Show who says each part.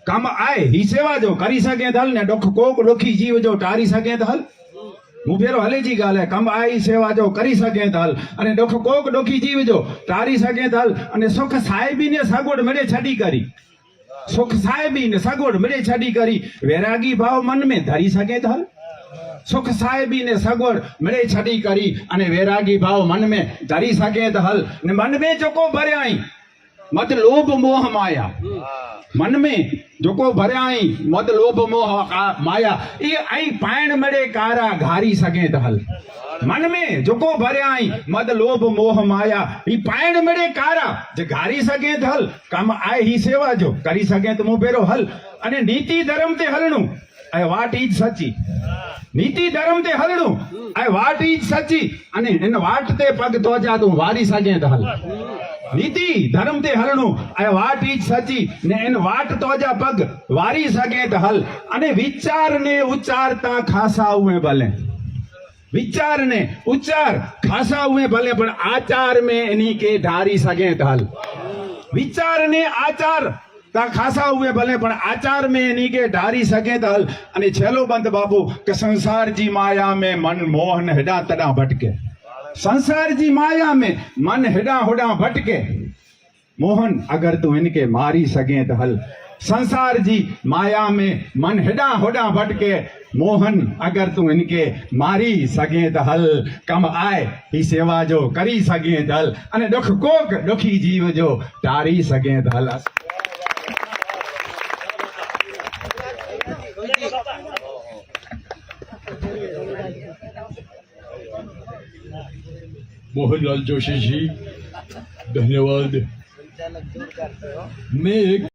Speaker 1: कम आए ही सेवा जो करी सके हल ने दुख कोक दुखी जीव जो टारी सके हल હું ફેરો હલે જી ગાલે કમ આઈ સેવા જો કરી શકે હલ અને દુઃખ કોક દુખી જીવ જો તારી શકે હલ અને સુખ સાહેબી ને સગવડ મળે છડી કરી સુખ સાહેબી ને સગવડ મળે છડી કરી વૈરાગી ભાવ મન में ધરી શકે હલ સુખ સાહેબી ને સગવડ મળે છડી કરી અને વૈરાગી ભાવ મન में ધરી શકે હલ ને મન में જોકો ભર્યાઈ मत लोभ मोह माया मन में जोको भरियाई मत लोभ मोह माया ये आई पाण मड़े कारा घारी सके हल मन में जोको भरियाई मत लोभ मोह माया ये पाण मड़े कारा जे घारी सके हल कम आए ही सेवा जो करी सके तो मुंह पेरो हल अने नीति धर्म ते हलणु ऐ वाट ई सच्ची नीति धर्म ते हलणु ऐ वाट ई सच्ची अने इन वाट ते पग तो जा तू वारी सके हल नीति धर्म ते हलणु ऐ वाट ई सच्ची ने इन वाट तो जा पग वारी सके हल अने विचार ने उच्चारता खासा हुए भले विचार ने उच्चार खासा हुए भले पण आचार में इन्हीं के ढारी सके हल विचार ने आचार ता खासा हुए भले पण आचार में इन्हीं के ढारी सके हल अने छेलो बंद बाबू के संसार जी माया में मन मोहन हेडा तड़ा भटके संसार जी माया में मन हेडा होडा भटके मोहन अगर तू इनके मारी सके तो हल संसार जी माया में मन हेडा होडा भटके मोहन अगर तू इनके मारी सके तो हल कम आए ही सेवा जो करी सके तो हल अने दुख कोक दुखी जीव जो टारी सके तो हल
Speaker 2: मोहनलाल जोशी जी धन्यवाद। मैं एक